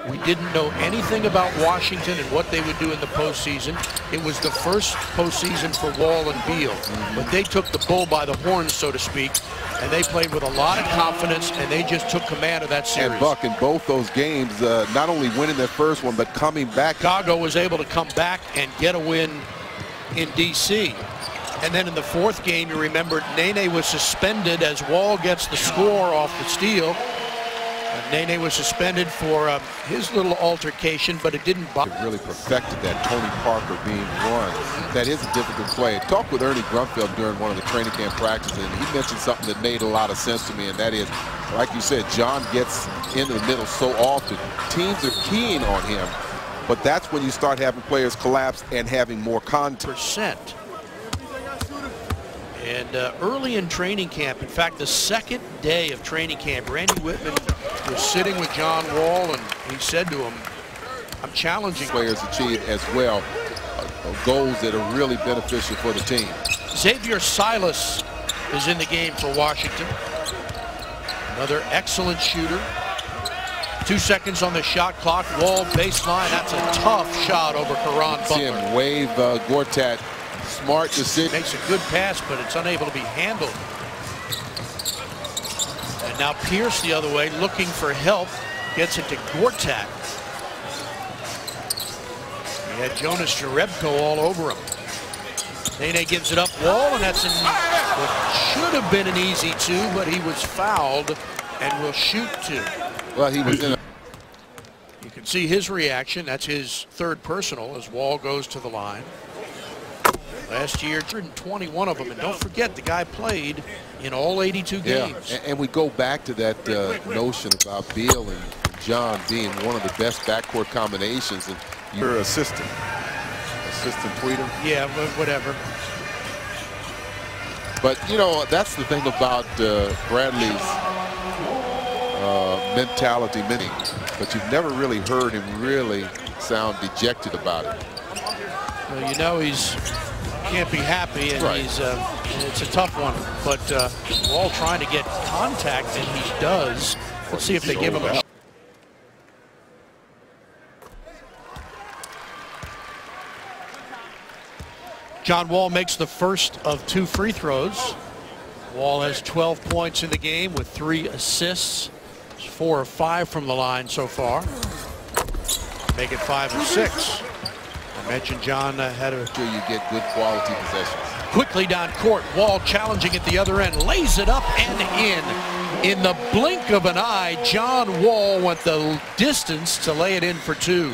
We didn't know anything about Washington and what they would do in the postseason. It was the first postseason for Wall and Beal, but they took the bull by the horns, so to speak, and they played with a lot of confidence, and they just took command of that series. And Buck, in both those games, not only winning their first one, but coming back. Chicago was able to come back and get a win in D.C. And then in the fourth game, you remember Nene was suspended as Wall gets the score off the steal. Nene was suspended for his little altercation, but it didn't bother. Really perfected that Tony Parker being one. That is a difficult play. I talked with Ernie Grunfeld during one of the training camp practices, and he mentioned something that made a lot of sense to me, and that is, like you said, John gets into the middle so often. Teams are keen on him, but that's when you start having players collapse and having more contact. And early in training camp, in fact, the second day of training camp, Randy Whitman was sitting with John Wall, and he said to him, I'm challenging. Players achieve as well goals that are really beneficial for the team. Xavier Silas is in the game for Washington. Another excellent shooter. 2 seconds on the shot clock. Wall baseline. That's a tough shot over Caron Butler. See him wave Gortat. Smart decision. Makes a good pass, but it's unable to be handled. And now Pierce the other way, looking for help, gets it to Gortat. He had Jonas Jerebko all over him. Nene gives it up, Wall, and that's what should have been an easy two, but he was fouled and will shoot two. Well, he was in a... You can see his reaction. That's his third personal as Wall goes to the line. Last year, 121 of them, and don't forget the guy played in all 82 games. Yeah, and we go back to that notion about Beal and John being one of the best backcourt combinations. And your assistant tweeter. Yeah, whatever. But you know, that's the thing about Bradley's mentality, but you've never really heard him really sound dejected about it. Well, you know, he's can't be happy, and right. It's a tough one, but Wall trying to get contact, and he does. Let's see if they give him a shot. John Wall makes the first of 2 free throws. Wall has 12 points in the game with 3 assists. 4 of 5 from the line so far. Make it 5 of 6. I mentioned John had a... Sure you get good quality possessions. Quickly down court, Wall challenging at the other end, lays it up and in. In the blink of an eye, John Wall went the distance to lay it in for 2.